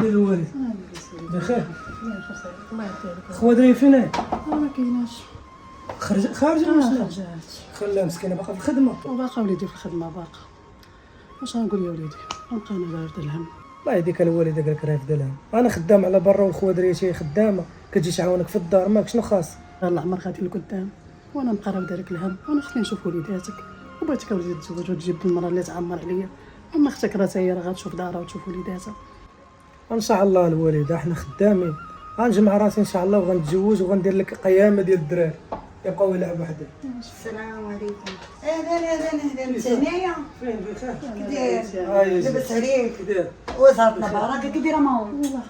دير الوالد بخير. الله يعطيك. خوادري فين هي؟ ما كايناش. خارجه ولا شنو؟ خرجات. خلاها مسكينه باقا في الخدمه. وباقا وليدي في الخدمه باقا. واش غنقول يا وليدي؟ نبقى انا بارد الهم. الله يهديك الوالده قالك راه في دلها. انا خدام على برا وخوادريتي خدامه كتجي تعاونك في الدار ماك شنو خاص. الله عمر غادي لقدام وانا نبقى راه دارك الهم. انا خصني نشوف وليداتك وبغيتك وليدي تزوج وتجيب المراه اللي تعمر عليا. اما اختك راه هي راه غتشوف دارها وتشوف وليداتها. ان شاء الله الوالده احنا خدامين غنجمع راسي ان شاء الله وغنتزوج وغندير لك قيامه ديال الدراري يبقاو يلعبوا حداك. السلام عليكم. اهلا انت هنايا فين بخير؟ كدير؟ لبس عليك كدير؟ وصلتنا بارك كدير ماما. الله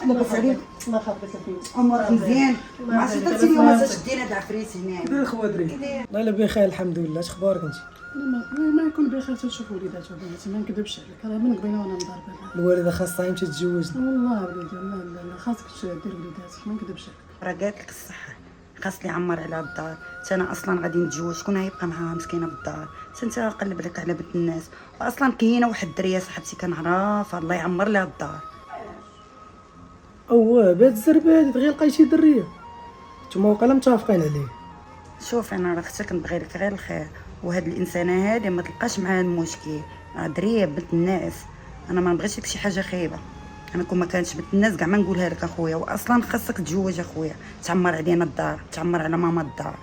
يخليك. لبس عليك الله يخليك الفلوس. امورك مزيان. ما عرفتش درتي اليوم ما شدينا تاع فريس هنا. كدير خوادري؟ كدير؟ والله الا بخير الحمد لله. اش اخبارك انت؟ ما يكون بخير تشوف وليداتو بناتي ما نكذبش عليك راه من قبيله وانا مضاربه. الوالده خاصها يمشي تتزوج. والله وليدي لا خاصك دير وليداتك ما نكذبش عليك. راه قالت لك الصح خاص لي يعمر على الدار. انا اصلا غادي نتزوج شكون غيبقى معاها مسكينه بالدار. انت قلب لك على بنت الناس. واصلا كاينه واحد الدريه صاحبتي كنعرفها الله يعمر لها الدار. اواه بهاد الزربه هادي دغيا لقيتي دريه نتوما واقيلا متفقين عليه. شوف انا راه اختك نبغي لك غير الخير وهاد الانسانه هادي ما تلقاش معاها المشكل. دريه بنت الناس انا ما نبغيش لك شي حاجه خايبه. انا كون ما كانتش بنت الناس كاع ما نقولها لك اخويا. واصلا خاصك تتزوج اخويا تعمر علينا الدار تعمر على ماما الدار.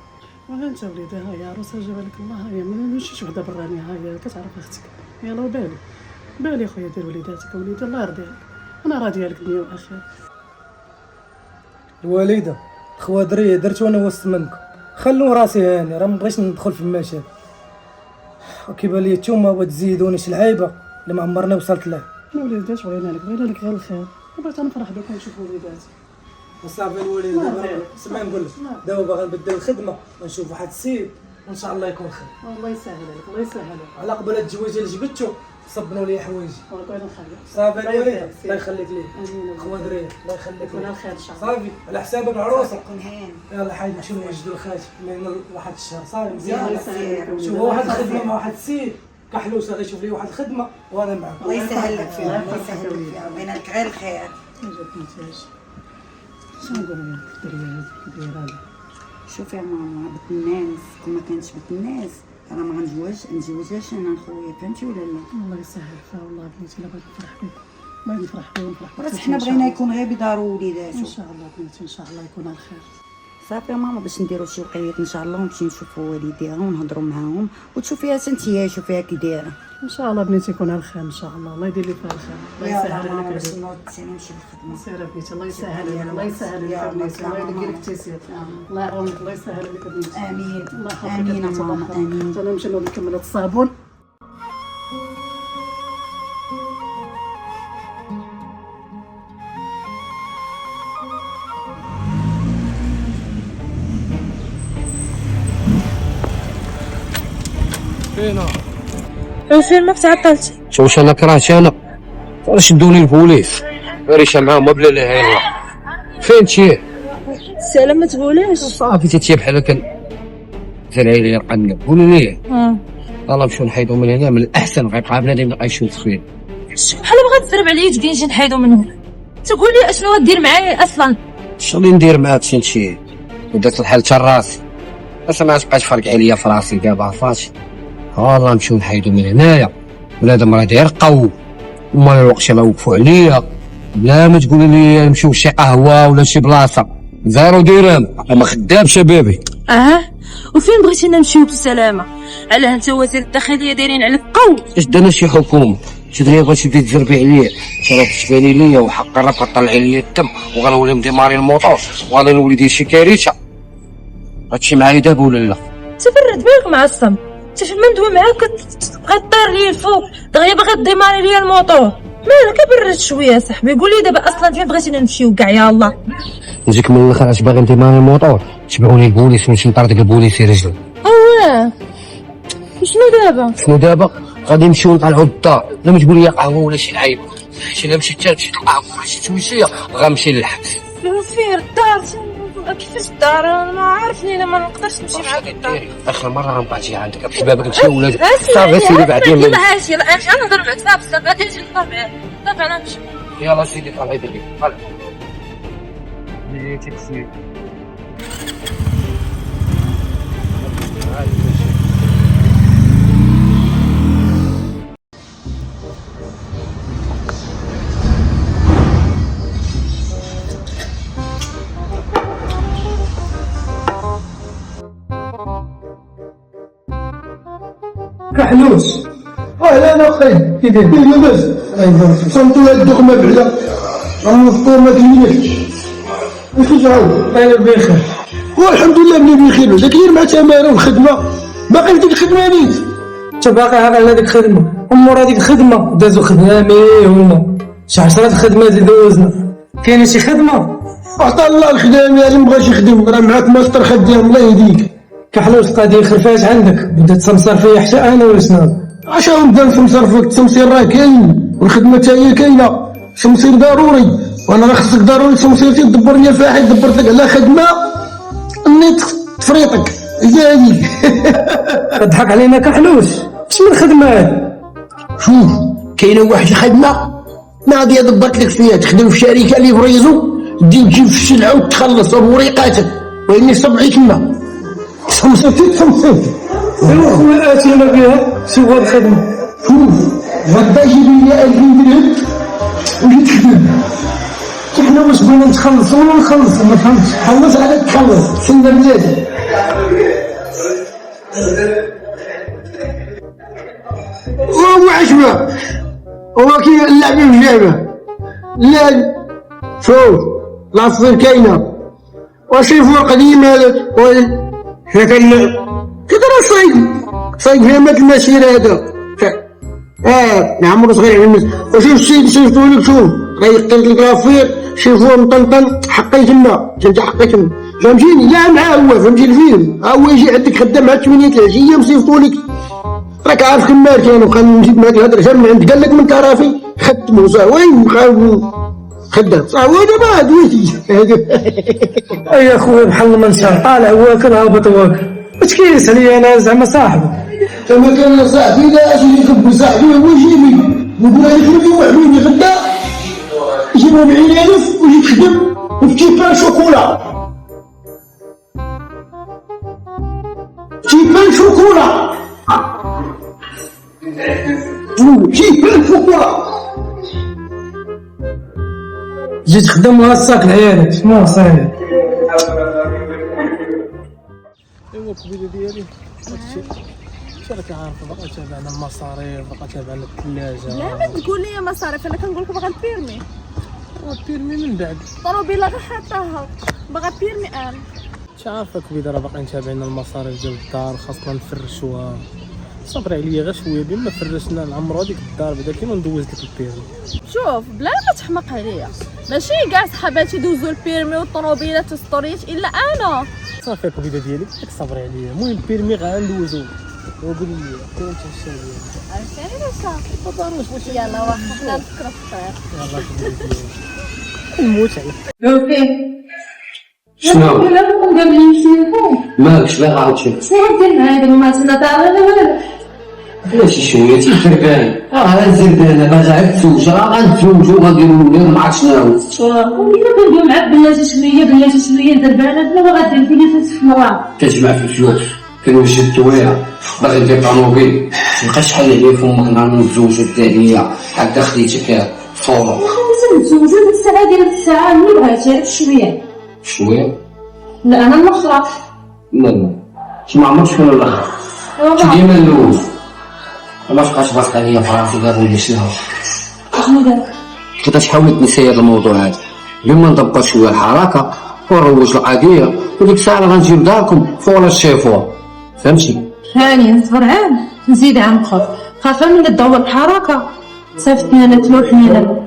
وها انت وليدي ها هي عروسه جابها لك الله. هي ماشي وحده برانيه. ها هي كتعرف اختك. يلا بالي خويا دير وليداتك وليدي الله يرضي عليك. انا راضيه لك الدنيا والاخره. الوالده خوادريه درت وانا وسط منكم خلوا راسي هاني راه مبغيتش ندخل في المشاكل. وكيبان لي نتوما تزيدوني شي العيبه اللي ما عمرنا وصلت له. وليدي اش بغينا لك غير الخير. بغيت نفرح بك ونشوف وليداتي. وصافي الوالد دابا سمع نقول لك دابا باغا نبدل الخدمه ونشوف واحد السيد وان شاء الله يكون خير. الله يسهل عليك الله يسهل عليك. على قبل هاد الجواز اللي جبتو صبنوا لي حوايجي. الله يخليك. صافي الوالد الله يخليك ليه خوادري الله يخليك يكون ليه. الخير ان شاء الله. صافي على حسابك عروسه. كون هان يلا حيد نمشيو نوجدوا الخاتم من واحد الشهر صافي الله مزيان. يسهل عليك. شوف واحد الخدمه مع واحد السيد كحلوسه غيشوف لي واحد الخدمه وانا معاك. الله يسهل لك فيها الله يسهل لك فيها بغينا لك غير الخير. ما جاتنيش. شنو نقول لك دريه شوفي يا ماما بنت الناس كون ما كانتش بنت الناس راه ما نتزوجهاش انا خويا فهمتي ولا لا. الله يسهل فيها والله بنتي الا بغيت نفرح بك بغيت نفرح بك ونفرح بك. بس حنا بغينا يكون غير بدار وليداتو. ان شاء الله بنتي ان شاء الله يكون على خير. صافي يا ماما باش نديرو شي وقيت ان شاء الله ونمشي نشوفو والديها ونهضروا معاهم وتشوفيها انتيا شوفيها كي دايره. ان شاء الله بنتي يكون على خير ان شاء الله. الله يدير لي فيها الخير. الله يسهل عليك باش بنتي. نوض ثاني نمشي للخدمه. سير بنتي الله يسهل عليك الله يسهل عليك بنتي. الله يدير لك تيسير. الله يعاونك الله يسهل عليك بنتي. امين الله يحفظك امين يا ماما امين. انا نمشي نوض نكمل هاد الصابون. فينا فين ما تعطلت. واش انا كرهت انا شدوني البوليس فريشه معاهم ما بلا لا اله. فين تيه السلام ما تقوليش. صافي تتيه بحال كان زرعي لي القنب قولوا لي يلا نمشيو نحيدو من هنا. من الاحسن غيبقى بنادم غيشوف فيه. بحال بغات تضرب عليا تقول نجي نحيدو من هنا. تقول لي اشنو غدير معايا اصلا. اش غادي ندير معاك شي ودات الحال حتى راسي اش ما تبقاش فرق عليا في راسي دابا فاش. والله نمشيو نحيدو من هنايا بنادم راه داير قو وما الوقت لا وقفوا عليا. بلا ما تقولي لي نمشيو لشي قهوه ولا شي بلاصه زيرو درهم ما خدام شبابي. وفين بغيتينا نمشيو بالسلامه؟ علاه انت وزير الداخليه دايرين عليك قو. اش درنا شي حكومه شي دغيا بغيتي تبدي تزربي عليا راه تباني ليا وحق راه كطلعي ليا الدم وغنولي مديماري الموطور وغنولي ندير شي كارثه. هادشي معايا دابا ولا لا؟ تفرد بالك معصم. انت فين ما ندوي معاك كتبغي طير ليا الفوق دغيا باغي ديماري ليا الموطور. مالك برد شويه صاحبي. قول لي دابا اصلا فين بغيتينا نمشيو كاع يا الله. نجيك من الاخر اش باغي نديماري الموطور تبعوني البوليس نمشي نطردق البوليس يرجلو. شنو دابا غادي نمشيو نطلعوا للدار. لا ما تقول لي قهوه ولا شي لعيب حيت الا مشيت مشيت للقهوه ولا شي تويشيه غنمشي للحبس. فين الدار؟ كيفاش الدار؟ انا ما عارفني انا ما نقدرش نمشي معاك للدار. اخر مره غنبقى تجي عندك بحبابك انت ولاد صافي سيري بعدين ماشي انا نهضر معاك صافي غادي نجي نهضر معاك صافي انا نمشي. يلا سيدي طلعي بك طلع جيتك سيدي كحلوش لا اخي كي داير لاباس صمتوا هاد الدخمه بعدا راهم الفطور ما كليناش كيفاش عاود انا بخير والحمد لله بلي بخير لكن غير مع تمارين وخدمه باقي في ديك الخدمه نيت انت باقي على هذيك الخدمه امور هذيك الخدمه دازو خدامي هما شي 10 خدمات دوزنا كاينه شي خدمه عطا الله الخدام اللي مبغاش يخدم راه معاك ماستر خدام الله يهديك كحلوش قضيه خرفاش عندك بدات تسمسر فيا حتى انا وشنو عشان نبدا نسمسر فيك التمسير راه كاين والخدمه تا هي كاينه تمسير ضروري وانا راه خصك ضروري تمسيرتي تدبر لي فيها حيت دبرتك على خدمه نيت تفريطك هي هذيك تضحك علينا كحلوش اش من خدمه هذه شوف كاينه واحد الخدمه ما غادي دبرت لك فيها تخدم في شركه اللي فريزو تجيب في السلعه وتخلص بوريقاتك واني صبعي كما تمسيرتي ايوا خويا اتينا بها شي هو الخدمه شوف غدا جيب لي 2000 درهم وجيت تخدم حنا واش بغينا نتخلصوا ولا نخلصوا ما فهمتش خلص على تخلص سنة بلادي وهو عشبة هو كي اللعبة في جابة لا شوف العصفور كاينة وشوفوا قديم هذا هذا كده راه صايد فيها مات المسيرة هذا عمرو صغير على الناس وشوف السيد صيفطوا لك شوف غيقتل لك لافير شوفوه مطنطن حقي تما انت حقي تما فهمتيني لا معاه هو فهمتي الفيلم هو يجي عندك خدام مع 8 العشيه مصيفطوا لك راك عارف كما كان وخلي نجيب معاك الهدره جا من عند قال لك من طرفي خدمو وين خدام صح هو دابا دويتي اي اخويا بحال ما نشاء طالع واكل هابط واكل واش كيسال لي انا زعما صاحبي كما كان صاحبي لا اجي يخبي صاحبي هو يجيني نقول لك خلي وحدوني غدا يجيبوا 40,000 ويجي تخدم وفي كيبان شوكولا كيبان شوكولا كيبان شوكولا جيت خدام وهصاك لعيالك شنو صاير ايوا القبيله ديالي هادشي راك عارف باقا تابعنا المصاريف باقا تابعنا الثلاجه لا ما تقول لي مصاريف انا كنقول لك باغا البيرمي البيرمي من بعد الطوموبيله غير حطاها باغا البيرمي انا انت عارفه كبيده راه باقيين تابعين المصاريف ديال الدار خاصنا نفرشوها صبري عليا غير شويه بما فرشنا نعمرو هذيك الدار بعدا كيما ندوز لك البيرمي شوف بلا ما تحمق عليا ماشي كاع صحاباتي دوزو البيرمي والطوموبيلات والسطوريات الا انا صافي الكبيده ديالي صبري عليا المهم البيرمي غندوزو وقولي لي كاين تهشى ليا عرفتي علاش ما ضروريش واش يلا واخا حنا نفكروا في الخير يلاه كبيده ديالي نموت عليك شنو؟ لا نقوم قبل التليفون مالك شباب عاوتاني شنو دير معايا ما سنة ولا ماشي شويه تيفرقان الزربانه باغا عاد تزوج راه غنتزوجو غنديرو ما عرفت شنو ولينا كندوي معاك بلاتي شويه دربانات ما غادير فيني في المراه كتجمع في الفلوس كنوجد التويره باغي ندير طوموبيل مابقاش شحال عليا فمك نهار نتزوجو الداليه هكا خديتك فورا نتزوجو ديك الساعه ديال الساعه اللي بغيتي غير شويه شويه لا انا الاخرى لا ما عمرك شكون الاخر ديما الاول ما بقاش باقي عليا في راسي دابا ولا شنو شنو دار كيفاش حاولت نسير الموضوع هذا اليوم ندبر شويه الحركه ونروج القضيه وديك الساعه غنجيب داركم فوق الشيفور فهمتي هاني نصبر عام نزيد عام اخر خاصه من الضوء الحركه صيفطني انا تلوحني انا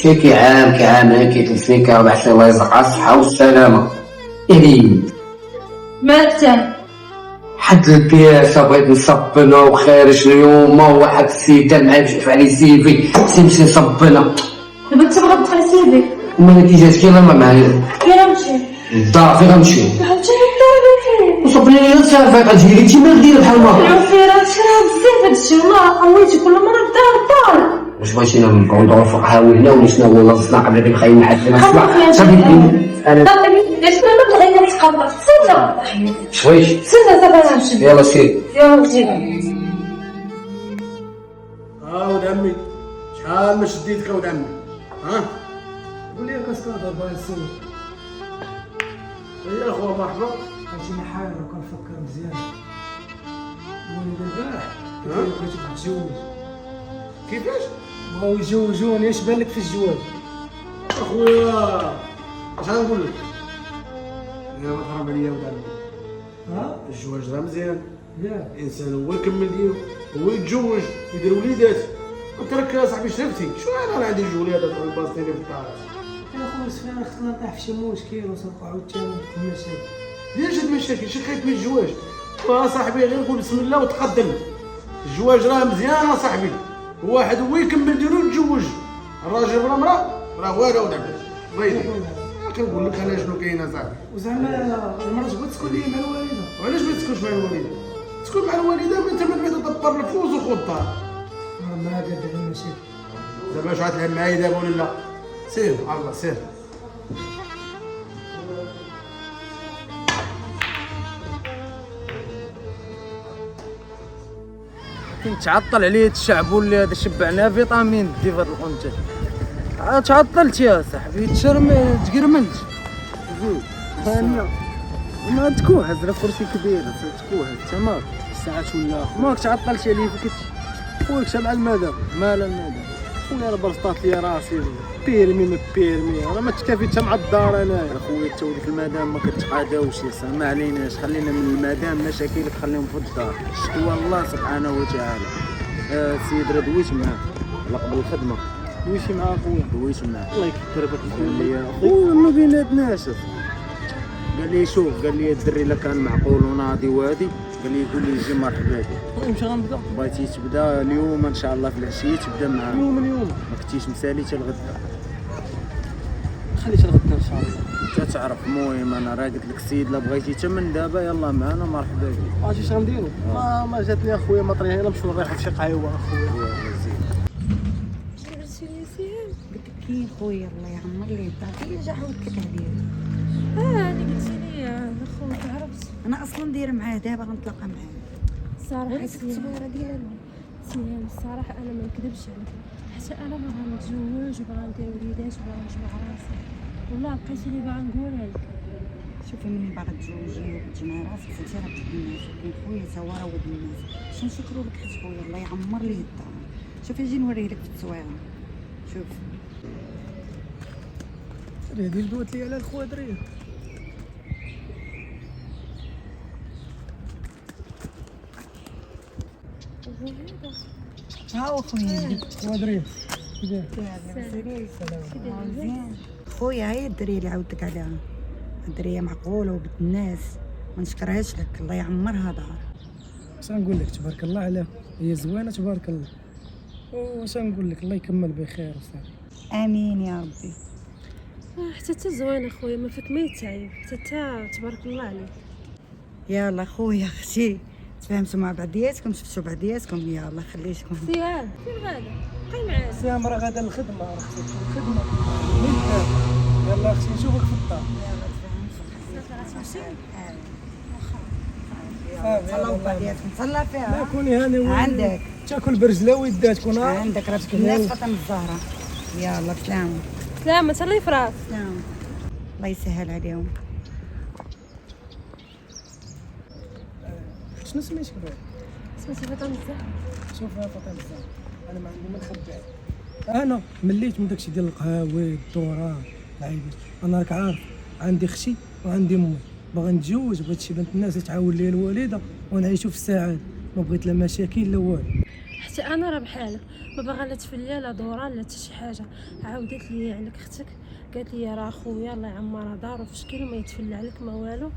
وي كي عام كيتلفني كربح الله يرزقها الصحه والسلامه يعني مالك تاني حد البياسه بغيت نصبنا وخارج اليوم واحد السيده معايا باش يدفع لي سيفي نمشي نصبنا دابا انت بغا تدخل سيدي وما نتيجتك يلا ما معايا فين غنمشي الدار فين غنمشي عاوتاني الدار فين وصبني لي السالفه غتجي انت ما دير بحال ما عرفتي راه شرا بزاف هادشي والله قويتي كل مره الدار واش بغيتينا نبقاو ندورو فوق هاوينا ولا شنو هو نصنا قبل ديك خاين معدنا صافي انا ليش ما بغينا نتقابلوا؟ سنة شويش سنة صافي نمشي. يلا سير يلا سير. ولد عمي شحال ما شديتك ولد عمي ها قول لي كاسكادر باغي نسول. يا اخويا مرحبا عرفتيني حاير وكنفكر مزيان. وليد البارح بغيتك تتزوج. كيفاش بغاو يجوجوني، اش بان لك في الزواج؟ اخويا اش غنقول لك يا ما تهرب عليا ولد عمي ها؟ الزواج راه مزيان ياك الانسان هو يكمل ديالو هو يتزوج يدير وليدات وترك صاحبي شرفتي شو انا عندي جوج وليدات والباصتين في الدار يا خويا سفيان خصنا نطيح في شي مشكل وسنوقعو عاوتاني في المشاكل. دير شي مشاكل شي خايف من الزواج صاحبي غير نقول بسم الله وتقدم الزواج راه مزيان صاحبي واحد هو يكمل ديالو ويتزوج الراجل ولا المراه راه والو وداك بغيتي كنقول لك انا شنو كاين اصاحبي وزعما المرأة تبغي تكون لي مع الوالدة. وعلاش ما تكونش مع الوالده تكون مع الوالده ما انت من بعد تدبر الفلوس وخذ الدار ما قد على المشاكل. دابا واش غتلعب معايا دابا ولا لا سير الله سير تعطل عليه هاد الشعب ولا هذا شبعناه فيتامين دي في هاد القنت. تعطلت يا صاحبي تقرمنت ما تكوهز راه كرسي كبير تكوهز تمام ساعات ولا ماك تعطلت عليه فكت خويا شمع المدام مال المدام خويا راه برسطات لي راسي بيرمي ما بيرمي راه ما تكافي حتى مع الدار انايا خويا تا وديك المدام ما كتقاداوش يا ما عليناش خلينا من المدام مشاكلك خليهم في الدار شكوى الله سبحانه وتعالى. السيد راه دويت معاه على قبل الخدمه دويتي معاه خويا دويت معاه الله يكثر بك قال لي خويا ما بيناتناش قال لي شوف قال لي الدري الا كان معقول وناضي وهادي قال لي يقول لي جي مرحبا بك. امشي غنبدا بغيتي تبدا اليوم ان شاء الله في العشيه تبدا معاه اليوم ما كنتيش مسالي حتى الغدا خليت الغدا ان شاء الله انت تعرف. المهم انا راه قلت لك السيد لا بغيتي حتى من دابا يلا معنا مرحبا بك. عرفتي اش غنديروا ما جاتني اخويا ما طريها الا نمشيو نريحوا في شي قهوه اخويا. قلت لك كاين خويا الله يعمر ليه الدار هي جا عاودت لك عليه. اللي قلتي لي اخوك عرفت انا اصلا دايره معاه دابا غنتلاقى معاه الصراحه التصويره ديالو سنين الصراحه انا ما نكذبش عليك حتى انا باغا نتزوج وباغا ندير وليدات وباغا نجمع راسي والله لقيت اللي باغا نقولها لك. شوفي مني باغا تزوجي وتجمعي راسك انت راه بنت الناس ولكن خويا تا هو راه ولد الناس باش نشكرو لك حيت خويا الله يعمر ليه الدار. شوفي اجي نوريه لك في التصويره شوف هادي اللي دوات لي على الخوادريه. ها هو خويا خوادريه مزيان خويا هي الدريه اللي عاودتك عليها الدريه معقوله وبنت الناس ما نشكرهاش لك الله يعمرها دار. اش نقول لك تبارك الله عليها هي زوينه تبارك الله. واش نقول لك الله يكمل بخير وصافي. امين يا ربي. حتى زوين اخويا ما فيك ما يتعيب حتى تبارك الله عليك. يلا خويا اختي تفاهمتوا مع بعضياتكم شفتوا بعضياتكم يلا خليتكم. سيان فين غادا بقي معايا سام راه غادا الخدمه راه خصك الخدمه يلا اختي نشوفك في الدار. صلاو بعضياتكم صلى فيها لا كوني هاني عندك تاكل برجله ويدات كون عندك راه الناس فاطمه الزهراء. يلا سلام سلامة تهلاي في راسك. سلام الله يسهل عليهم. شنو سميتك بها؟ سميتي فاطمة الزهراء. شوف يا فاطمه الزهراء انا ما عندي ما نخبي. انا مليت من داكشي ديال القهاوي الدوران العيبات. انا راك عارف عندي اختي وعندي امي باغا نتزوج بغيت شي بنت الناس تعاون لي الوالده ونعيشوا في السعاده ما بغيت لا مشاكل لا والو. حتى انا راه بحالك ما باغا لا تفليا لا دوران لا حتى شي حاجه. عاودت لي عليك اختك قالت لي راه خويا الله يعمرها دار وفي شكل ما يتفلى عليك ما والو.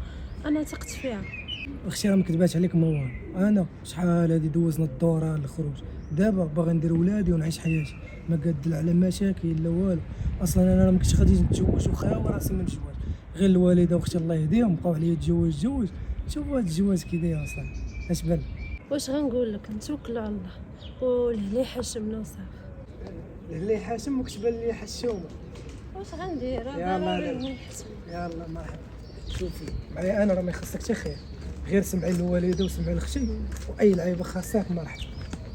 انا ثقت فيها. اختي راه ما كذباتش عليك ما والو. انا شحال هادي دوزنا الدوران الخروج دابا باغي ندير ولادي ونعيش حياتي ما قادل على مشاكل لا والو. اصلا انا ما كنتش غادي نتزوج وخاوي راسي من الزواج غير الوالده واختي الله يهديهم بقاو عليا تزوج. شوفوا هاد الجواز كي داير اصلا اش بان. واش غنقول لك نتوكلوا على الله والهلي حشمنا وصافي. اللي حاشم وكتبان لي حشومه. واش غندير؟ يلا ضروري دابا. نحسب. يلا مرحبا. شوفي معايا انا راه ما يخصك حتى خير، غير سمعي الوالده وسمعي لختي، واي لعيبه خاصك مرحبا.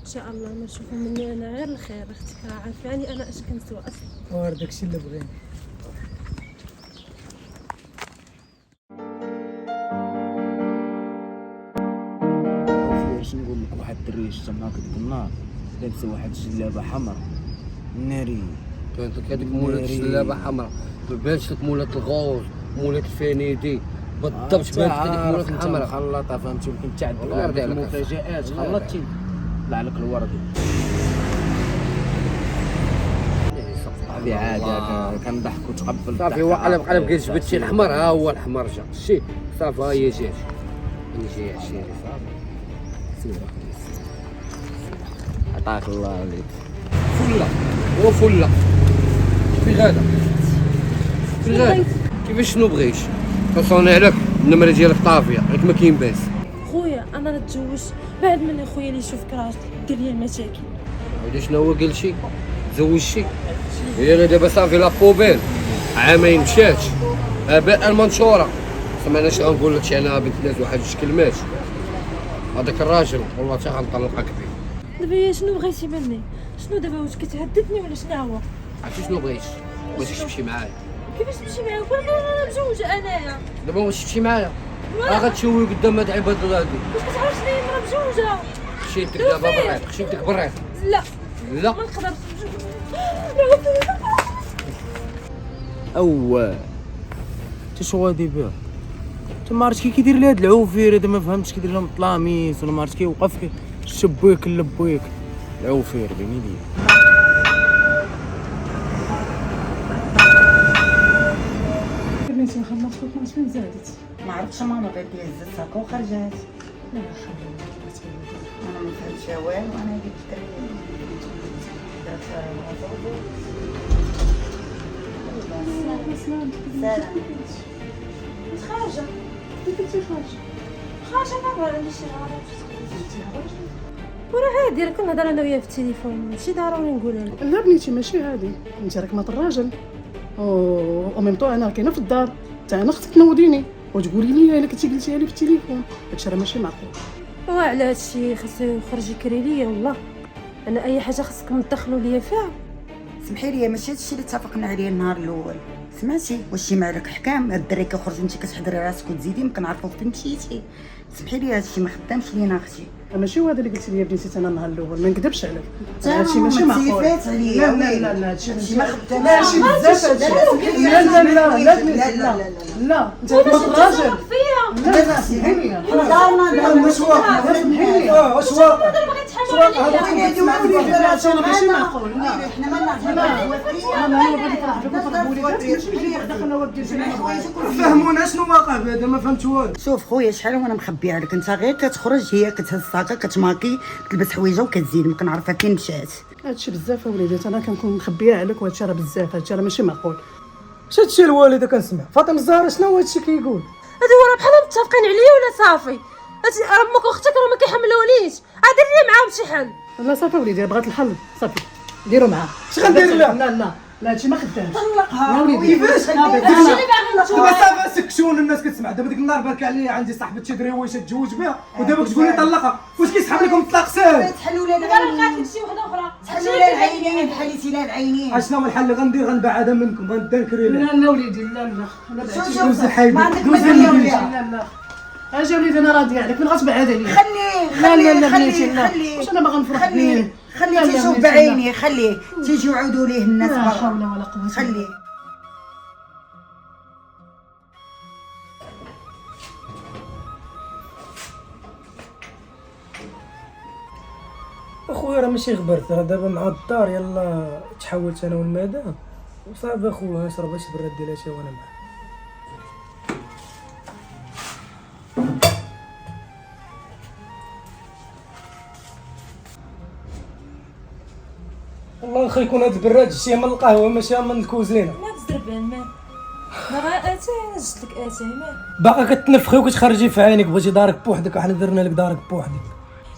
ان شاء الله ما نشوفوا مني انا غير الخير، اختك راه عارفاني انا اش كنسوى اصلا. وار داكشي اللي بغينا. واش نقول لك، واحد الدري شتا معاك ديك النهار لابس واحد الجلابه حمراء ناري. كانت لك هذيك مولات الجلابه حمراء، ما بانش لك مولات الغوز مولات الفانيدي بالضبط، بانت هذيك مولات الحمراء خلطها فهمتي، ولكن تعدل الله يرضي عليك. المفاجآت خلطتي طلع لك الوردي. هذه عادة كنضحك وتقبل. صافي هو قلب كي جبت شي الحمر، ها هو الحمر جا شي صافي، ها هي جات هي جايه شي صافي. سير عطاك الله عليك. فله هو فله في غادا في غادا كيفاش شنو بغيتش كنصوني عليك النمره ديالك طافيه راك ما كاين باس. خويا انا لا تزوجت بعد من خويا اللي يشوفك راجل دير لي المشاكل. عاودي شنو هو قال شي تزوجتي هي اللي دابا صافي لا بوبيل عامين مشات اباء المنشوره. سمعنا اش غنقول لك انا بنت ناس واحد جوج كلمات، هذاك الراجل والله حتى غنطلقك به. دابا هي شنو بغيتي مني؟ شنو دابا واش كتهددني ولا شنو هو؟ عرفتي شنو بغيتي؟ بغيتيش تمشي معايا. كيفاش تمشي معايا؟ انا مزوجه انايا. دابا واش تمشي معايا؟ راه غتشوي قدام هاد العباد هادي. واش كتعرف شنو هي مرا مزوجه؟ خشيتك دابا بريق، خشيتك بريق. لا لا ما نقدرش. او انت شو غادي بها؟ انت ما عرفتش كيدير لي هاد العوفير هذا، ما فهمتش كيدير لهم طلاميس ولا ما عرفتش كيوقف الشبيك اللبيك العوفير بيني ليا. بنتي ما خلصت فين زادت. ما عرفتش ماما بغات ديال الزاكا وخرجت. لا حول ولا قوة الا بالله. انا ما فهمتش والو، انا قلت الدري دارت سلام سلام. خارجه كيف كنتي خارجة؟ خارجه برا عندي شي وراه عادي، راه كنهضر انا وياه في التليفون، ماشي ضروري نقولها لك. لا بنيتي ماشي هادي، انت راك مات الراجل او ميم طو انا كاينه في الدار، حتى انا خصك تنوضيني وتقولي لي الا كنتي قلتيها لي في التليفون، هادشي راه ماشي معقول. وعلى هادشي خاصو يخرج يكري ليا والله، انا اي حاجه خاصكم تدخلوا ليا فيها. سمحي لي ماشي هادشي اللي اتفقنا عليه النهار الاول. سمعتي واش شي معلك حكام هاد الدري كيخرج وانت كتحضري راسك وتزيدي ما كنعرفو فين مشيتي. سمحي لي هادشي ما خدامش لينا اختي. ماشي هو هذا اللي قلت لي بنتي انا النهار الاول، ما نكذبش عليك. هادشي ماشي معقول. لا لا هادشي ما خدامش. ماشي بزاف هادشي. لا لا لا لا لا لا انت مات الراجل. لا لا سمحي لي. واش واقع؟ سمحي لي. واش واقع؟ هادشي ماشي معقول. لا حنا ما نعرفوش. انا هو غادي يفرح بك وتقولي دخلنا ودي فهمونا شنو واقع بعدا ما فهمت والو. شوف خويا شحال وانا مخبيه عليك، انت غير كتخرج هي كتهز الساكه كتماكي تلبس حويجه وكتزيد، ما كنعرفها فين مشات. هادشي بزاف وليدات، انا كنكون مخبيه عليك وهادشي راه بزاف، هادشي راه ماشي معقول. اش هادشي الوالده كنسمع فاطمه الزهراء شنو هو هادشي كيقول؟ هادي هو راه بحال متفقين عليا ولا صافي؟ هادي امك واختك راه ما كيحملونيش، عادي لي معاهم شي حل. لا صافي وليدي بغات الحل صافي ديروا معاه. اش غندير لها؟ لا هادشي ما خدامش. طلقها يا وليدي كيفاش؟ هادشي اللي باغي دابا صافي سكتون الناس كتسمع، دابا ديك النهار بارك عليا عندي صاحبتي دريويشه تزوج بها ودابا كتقول لي طلقها، واش كيسحب لكم الطلاق ساهل؟ تحلوا لها دابا راه العينين، لقات لك شي وحده اخرى. تحلوا لها العينين، حليتي لها العينين. اشنو هو الحل اللي غندير؟ غنبعدها منكم غندنكري لها. لا وليدي لا دوز الحيد ما عندك دوز مدريه الحيد. لا اجي وليدي انا راضيه عليك من غصب عليا. خليه لا بنيتي لا خليه واش انا باغا نفرح بيه. خليه لا، تيشوف بنيتي، بعينيه، خليه تيجي يعودوا ليه الناس لا برا. حول ولا قوه. خليه اخويا راه ماشي غبرت، راه دابا مع الدار يلا تحولت انا والمدام وصافي اخويا نشرب شي براد ديال شي وانا معاه. والله خا يكون هاد البراد شي من القهوه ماشي من الكوزينه. ما تزرب الماء ما غا اتاي انا جبت لك اتاي ماء. باقا كتنفخي وكتخرجي في عينك، بغيتي دارك بوحدك وحنا درنا لك دارك بوحدك.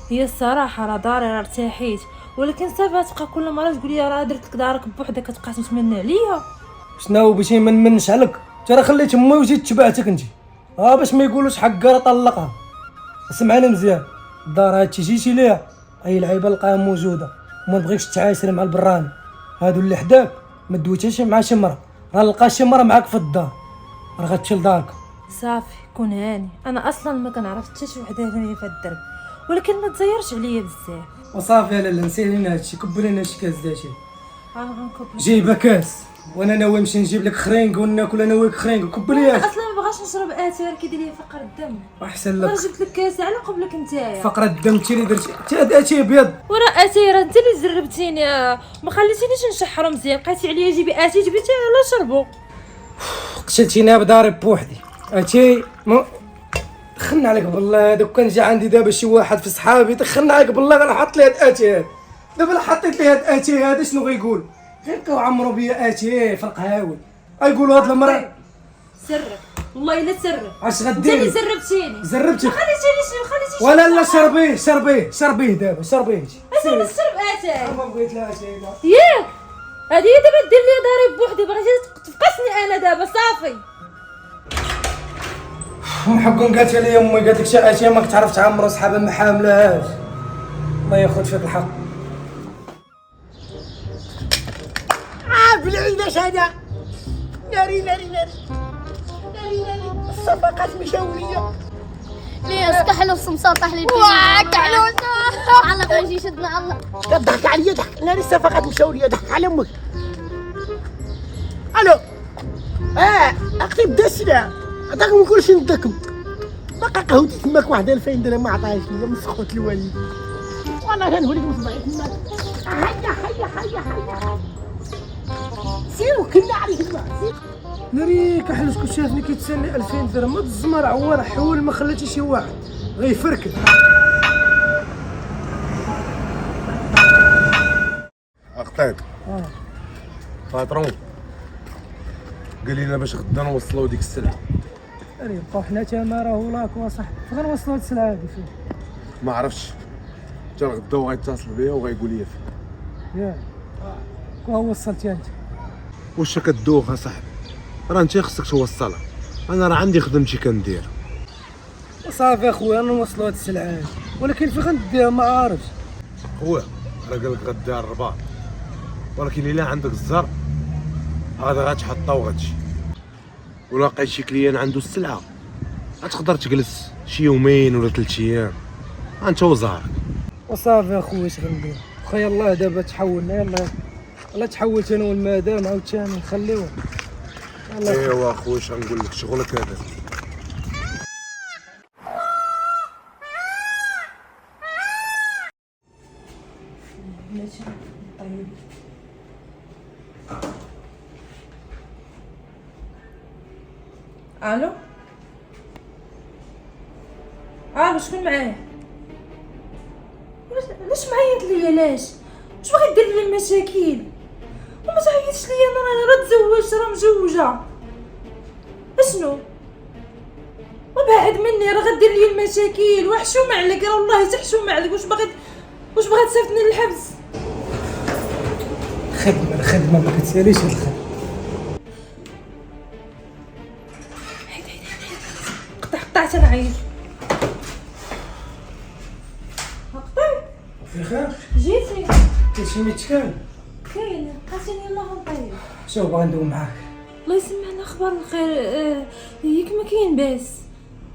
هي الصراحه راه داري راه ارتاحيت، ولكن صافي تبقى كل مره تقول لي راه درت لك دارك بوحدك كتبقى تتمنى عليا. شنو بغيتي ما نمنش عليك؟ انت راه خليت امي وجيت تبعتك انت باش ما يقولوش حقا راه طلقها. اسمعني مزيان، الدار هادشي جيتي ليها اي لعيبه لقاها موجوده، وما تبغيكش تعايشري مع البراني هادو اللي حداك، ما دويتيش مع شي مرا، راه لقى شي مرا معاك في الدار راه غتمشي لدارك. صافي كون هاني، انا اصلا ما كنعرف حتى شي وحده هنايا في الدرب، ولكن ما تزيرش عليا بزاف. وصافي يا لاله نسيت لينا هادشي، كب لينا شي كاس داشي، انا غنكب لك. جيبها كاس وانا ناوي نمشي نجيب لك خرينق وناكل انا وياك خرينق، كب لي انا اصلا ما بغاش نشرب اتاي، راه كيدير لي فقر الدم. احسن انا لك جبت لك كاس على قبلك نتايا. فقره الدم انت اللي درتي، انت اتاي ابيض وراه اتاي راه انت اللي زربتيني، ما خليتينيش نشحرو مزيان، بقيتي عليا جيبي اتاي جبتي على شربو. قتلتينا بداري بوحدي. اتاي دخلنا عليك بالله، دوك كان جا عندي دابا شي واحد في صحابي دخلنا عليك بالله غنحط ليه هاد اتاي هاد، دابا لا حطيت ليه هاد اتاي هذا شنو غيقول؟ غير بقاو عمرو بيا اتاي في القهاوي، غيقولوا هاد المراه سرك والله الا سرك، اش انت غديري؟ اللي زربتيني. زربتك ما خليتينيش ولا لا شربيه دابا شربيه انا نشرب اتاي. ما بغيت لا اتاي لا. ياك هادي هي دابا دير لي داري بوحدي، بغيتي تفقسني انا دابا صافي. محكون قالت لي امي قالت لك شي اتاي ماك تعرف تعمر صحابها ما حاملهاش، الله ياخذ فيك الحق. بالعيداش هذا ناري الصفقات مشاوريه ليه كحلو السمسار طاح لي كحلو علق ما يجي شدنا الله. ضحك عليا، ضحك ناري الصفقات مشاوريه، ضحك على امك. الو اختي بدا السلعه عطاك من كلشي ندكم، باقا قهوتي تماك واحد 2000 درهم ما عطاهاش ليا من سخوت الوالد، وانا غنوليك مصبعي تماك. هيا سيروا كنا عليك الماء سير. ناري كحل شكون شافني كيتسالني 2000 درهم، ما الزمر عوار حول ما خليتي شي واحد غيفركل. اخطيت باترون قال لي باش غدا نوصلوا ديك السلعه. ناري بقاو حنا تماره ولاك وصح، فين غنوصلوا هاد السلعه هادي فين؟ ما عرفتش، حتى غدا وغيتصل بيا وغيقول لي فين. ياك وها وصلتي انت؟ واش كدوخ اصاحبي؟ راه انت خصك توصلها، انا راه عندي خدمتي كندير. صافي اخويا نوصلوا هاد السلعه هادي، ولكن فين غنديها ما عارفش. خويا راه قال لك غديها الرباط، ولكن الا عندك الزر هذا غتحطها وغتمشي، ولا لقيت شي كليان عنده السلعه غتقدر تجلس شي يومين ولا 3 ايام انت وزهرك. وصافي اخويا اش غندير؟ واخا يلاه دابا تحولنا، يلاه تحولت انا والمدام عاوتاني نخليوه. ايوا اخويا اش غنقول لك، شغلك هذا. ماشي طيب. الو شكون معايا؟ علاش معيط ليا؟ لاش واش باغي دير لي المشاكل؟ وما تعيطش ليا، انا راه تزوجت راه مزوجه. اشنو وبعد مني راه غدير لي المشاكل وحشومه عليك، راه والله تحشومه عليك. واش باغي تصيفطني للحبس؟ الخدمه ما كتساليش هاد الخدمه. حيد قطعت انا عيط. قطعت في خير؟ جيتي كاين شي متكان؟ كاين قاسيني يلاه غنطيب. شوف باغي ندوي معاك. الله يسمعنا اخبار الخير. ياك ما كاين باس،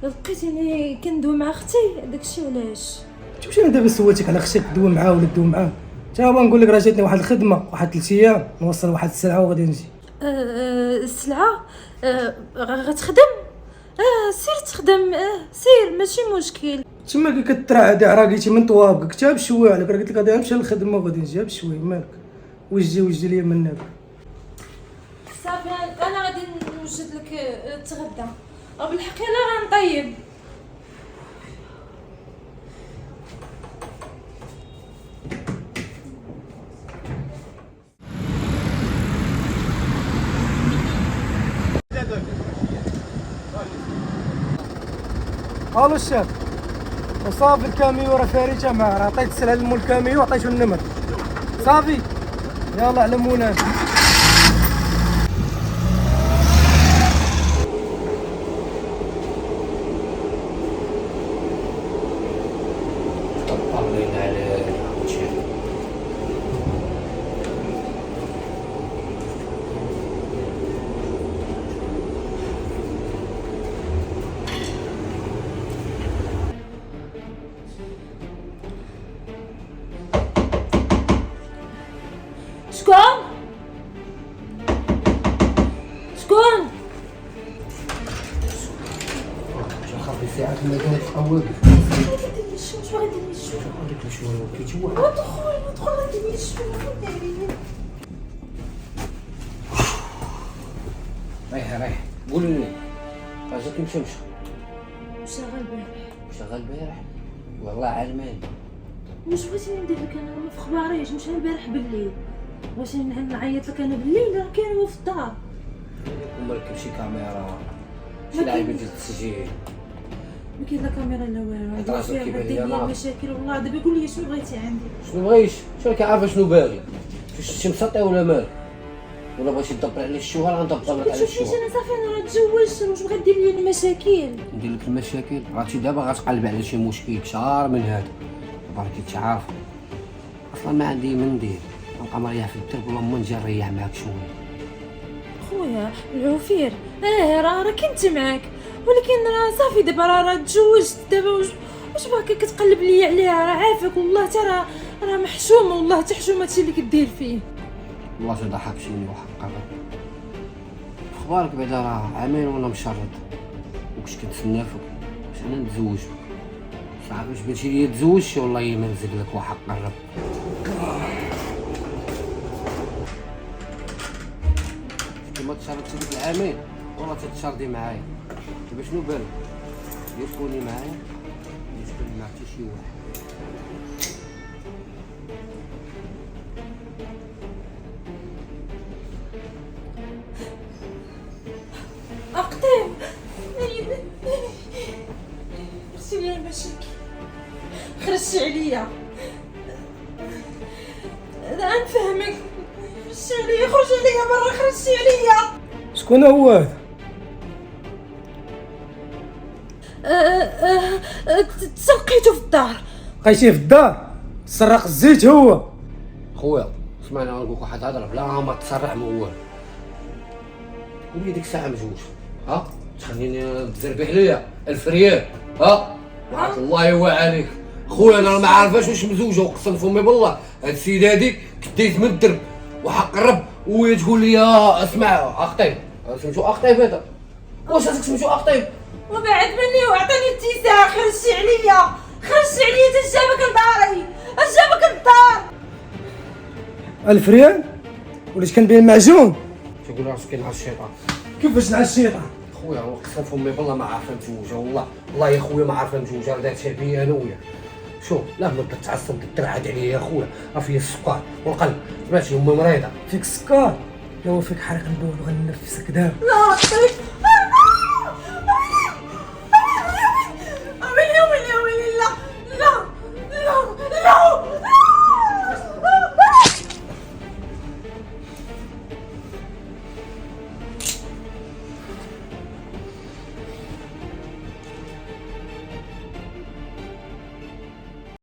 لقيتيني كندوي مع اختي داكشي علاش. واش انا دابا سولتك على خصك تدوي معاه ولا تدوي معاه؟ تا هو نقول لك راه جاتني واحد الخدمه واحد 3 ايام نوصل واحد السلعه وغادي نجي. السلعه غتخدم؟ سير تخدم، سير ماشي مشكل. تما كتراعدي عراقيتي من طوابق كتاب شويه عليك، راه قلت لك غادي نمشي للخدمه وغادي نجي بشويه مالك. وجدي ليا منك. صافي انا غادي نوجد لك تغدى، بالحق يلا غنطيب. الو الشيف، وصافي الكاميو راه فارجه معاه، راه عطيت السلعه لمول الكاميو وعطيتو النمر صافي. يلا على مولانا. طمنين عليك عمتي. شكون؟ شكون؟ خاطي ساعات ما كنتقوى شو غادي ندير شو؟ هذيك شويه كيتوه. ادخل غادي ندير شو؟ ريح قول لي راجلك مشى شغال البارح. شغال البارح والله عالمين. واش بغيتيني ندير لك انا؟ ما في خباريش. مشى البارح بالليل. واش نعيط لك انا بالليل؟ راه كاين هو في الدار. ومركب شي كاميرا شي لعيبه ديال التسجيل. ما كاين لا كاميرا لا والو. حيت راسك فيها كيبان لي ديال نار. المشاكل والله. دابا قول لي شنو بغيتي عندي؟ شنو بغيش شنو كيعرف شنو باغي شي مسطي ولا مال ولا بغيتي تدبر عليه الشوهه غندبر لك على كتشوفنيش الشوهه. انا صافي انا راه تزوجت. واش غدير لي المشاكل؟ ندير لك المشاكل راه دابا غتقلب على شي مشكل كشار من هذا دابا راكي تعرف اصلا ما عندي من ندير نبقى مريح في الدرب ولا ما نجي نريح معاك شويه. خويا العفير راه كنت معاك ولكن راه صافي دابا راه تزوجت دابا. واش باقي كتقلب لي عليها؟ راه عافاك والله حتى راه محشومه والله حتى حشومه هادشي اللي كدير فيه. والله تضحكتيني وحق الرب. اخبارك بعدا راه عامين وانا مشرد وكنت كنتسنى فيك باش انا نتزوج. صعب باش بنتي ليا تزوجتي والله ما نزيد لك وحق الرب. كيما تشردتي ديك العامين والله تتشردي معايا. دابا شنو بالك دير تكوني معايا دير تكوني مع حتى شي واحد. اقطيب خرجتي لي المشاكل. خرجتي عليا. انا نفهمك. خرجتي عليا. خرج عليا برا. خرجتي عليا. شكون هو هذا؟ تسرقيتو في الدار. لقيتيه في الدار تسرق الزيت هو. خويا اسمعني غنقول لك واحد الهضره بلا ما تصرح من والو. ولي ديك الساعه مزوج ها تخليني تزربي عليا 1000 ريال ها عاد الله يوا عليك. خويا انا ما عارفاش واش مزوجه وقسم فمي بالله هاد السيده هادي كديت من الدرب وحق الرب وهي تقول لي اسمع اخطيب سميتو اخطيب هذا واش هذاك سميتو اخطيب وبعد مني وعطاني اتساع. خرجتي عليا. خرجتي عليا تجابك لداري. جابك للدار. 1000 ريال وليت كنبيع المعجون. تقول راسك نهار الشيطان. كيفاش نعس الشيطان؟ خويا وقسم فمي بالله ما عارفه مزوجه والله يا خويا ما عارفه مزوجه راه دارتها بيا انا وياك. شوف لا نبدا تعصب ترعد عليا يا خويا راه فيا السكر والقلب سمعتي امي مريضه. فيك السكر؟ لا هو فيك حريق البول وغنفسك دابا. لا طيب.